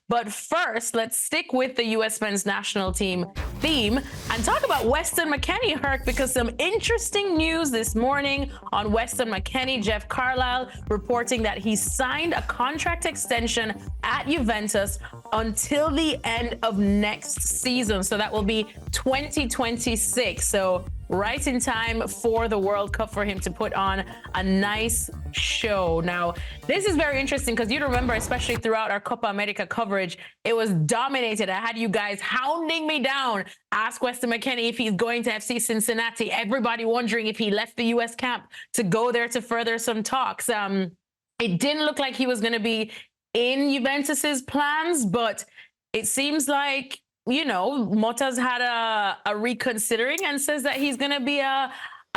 But first, let's stick with the U.S. men's national team theme and talk about Weston McKennie, Herc, because some interesting news this morning on Weston McKennie. Jeff Carlisle reporting that he signed a contract extension at Juventus until the end of next season. So that will be 2026. So right in time for the World Cup for him to put on a nice show. Now, this is very interesting because you remember, especially throughout our Copa America coverage, it was dominated. I had you guys hounding me down. Ask Weston McKennie if he's going to FC Cincinnati. Everybody wondering if he left the U.S. camp to go there to further some talks. It didn't look like he was going to be in Juventus's plans, but it seems like, you know, Motta's had a reconsidering and says that he's going to be a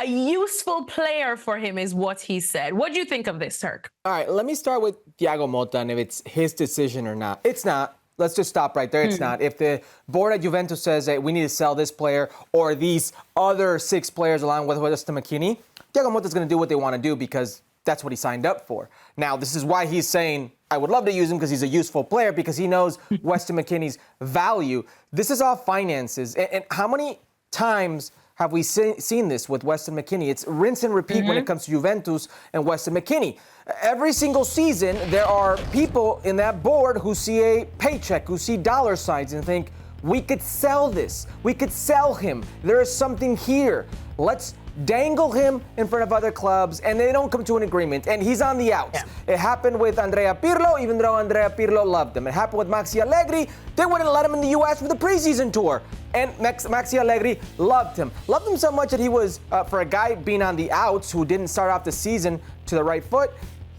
useful player for him, is what he said. What do you think of this, Turk? All right, let me start with Thiago Motta and if it's his decision or not. It's not. Let's just stop right there. It's not. If the board at Juventus says that we need to sell this player or these other 6 players along with Weston McKennie, Thiago Motta's going to do what they want to do because that's what he signed up for. Now, this is why he's saying, I would love to use him because he's a useful player, because he knows Weston McKennie's value. This is all finances. And how many times have we seen this with Weston McKennie? It's rinse and repeat when it comes to Juventus and Weston McKennie. Every single season, there are people in that board who see a paycheck, who see dollar signs and think, we could sell this. We could sell him. There is something here. Let's dangle him in front of other clubs, and they don't come to an agreement, and he's on the outs. Yeah. It happened with Andrea Pirlo, even though Andrea Pirlo loved him. It happened with Maxi Allegri. They wouldn't let him in the U.S. for the preseason tour, and Maxi Allegri loved him. Loved him so much that he was, for a guy being on the outs who didn't start off the season to the right foot,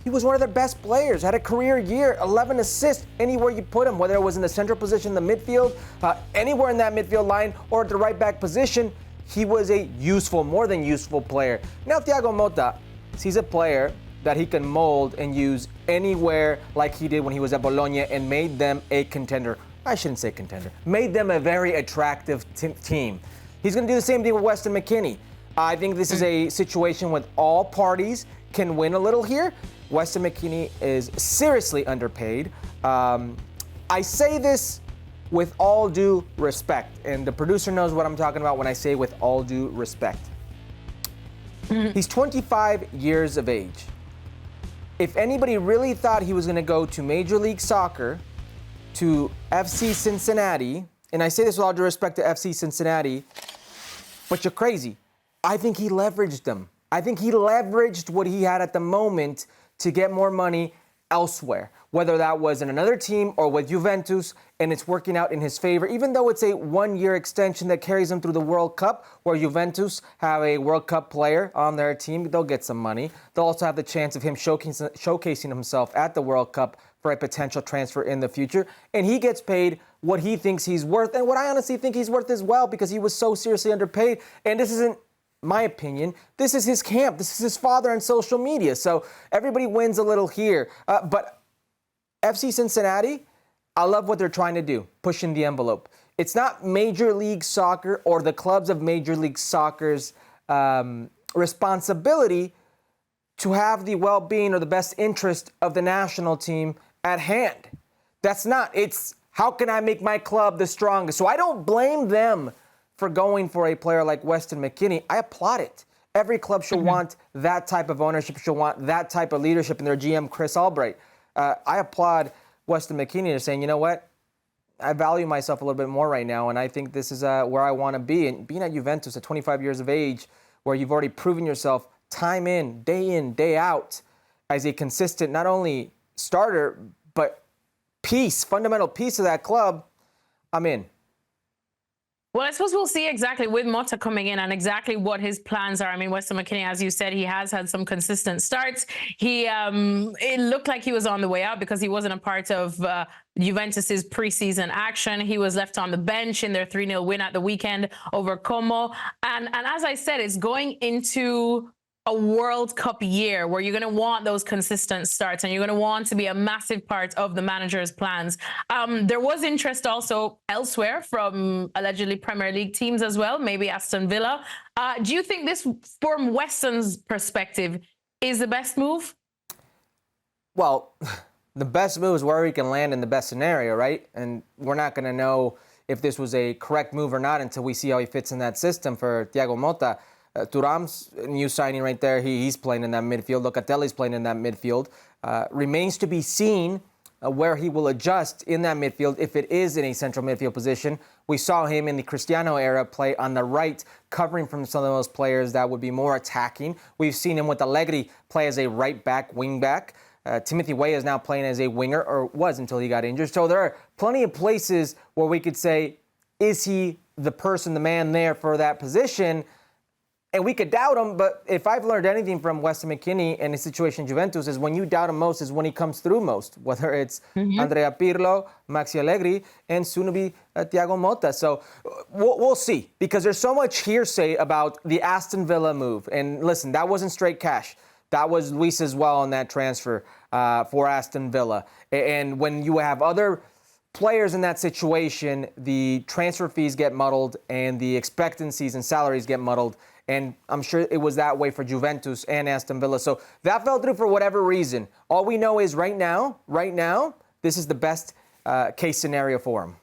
he was one of their best players, had a career year, 11 assists anywhere you put him, whether it was in the central position, the midfield, anywhere in that midfield line, or at the right back position. He was a useful, more than useful player. Now Thiago Motta sees a player that he can mold and use anywhere like he did when he was at Bologna and made them a contender. I shouldn't say contender. Made them a very attractive team. He's going to do the same thing with Weston McKennie. I think this is a situation with all parties can win a little here. Weston McKennie is seriously underpaid. I say this with all due respect, and the producer knows what I'm talking about when I say with all due respect. He's 25 years of age. If anybody really thought he was going to go to Major League Soccer, to FC Cincinnati, and I say this with all due respect to FC Cincinnati, but you're crazy. I think he leveraged them. I think he leveraged what he had at the moment to get more money elsewhere, whether that was in another team or with Juventus, and it's working out in his favor, even though it's a one-year extension that carries him through the World Cup, where Juventus have a World Cup player on their team. They'll get some money. They'll also have the chance of him showcasing himself at the World Cup for a potential transfer in the future, and he gets paid what he thinks he's worth, and what I honestly think he's worth as well, because he was so seriously underpaid. And this isn't my opinion. This is his camp. This is his father on social media. So everybody wins a little here. But FC Cincinnati, I love what they're trying to do, pushing the envelope. It's not Major League Soccer or the clubs of Major League Soccer's responsibility to have the well-being or the best interest of the national team at hand. That's not. It's how can I make my club the strongest? So I don't blame them for going for a player like Weston McKennie. I applaud it. Every club should want that type of ownership, should want that type of leadership in their GM, Chris Albright. I applaud Weston McKennie for saying, you know what, I value myself a little bit more right now, and I think this is where I want to be. And being at Juventus at 25 years of age, where you've already proven yourself time in, day out, as a consistent, not only starter, but fundamental piece of that club, I'm in. Well, I suppose we'll see exactly with Motta coming in and exactly what his plans are. I mean, Weston McKennie, as you said, he has had some consistent starts. It looked like he was on the way out because he wasn't a part of Juventus's preseason action. He was left on the bench in their 3-0 win at the weekend over Como. And as I said, it's going into a World Cup year where you're going to want those consistent starts and you're going to want to be a massive part of the manager's plans. There was interest also elsewhere from allegedly Premier League teams as well, maybe Aston Villa. Do you think this, from Weston's perspective, is the best move? Well, the best move is where he can land in the best scenario, right? And we're not going to know if this was a correct move or not until we see how he fits in that system for Thiago Motta. Thuram's new signing right there, he's playing in that midfield. Locatelli's playing in that midfield. Remains to be seen where he will adjust in that midfield if it is in a central midfield position. We saw him in the Cristiano era play on the right, covering from some of those players that would be more attacking. We've seen him with Allegri play as a right back, wing back. Timothy Weah is now playing as a winger, or was until he got injured. So there are plenty of places where we could say, is he the person, the man there for that position? And we could doubt him, but if I've learned anything from Weston McKennie and his situation in Juventus is when you doubt him most is when he comes through most, whether it's Andrea Pirlo, Maxi Allegri, and soon-to-be Thiago Motta. So we'll see, because there's so much hearsay about the Aston Villa move. And listen, that wasn't straight cash. That was Luis as well on that transfer for Aston Villa. And when you have other players in that situation, the transfer fees get muddled and the expectancies and salaries get muddled. And I'm sure it was that way for Juventus and Aston Villa. So that fell through for whatever reason. All we know is right now, this is the best case scenario for him.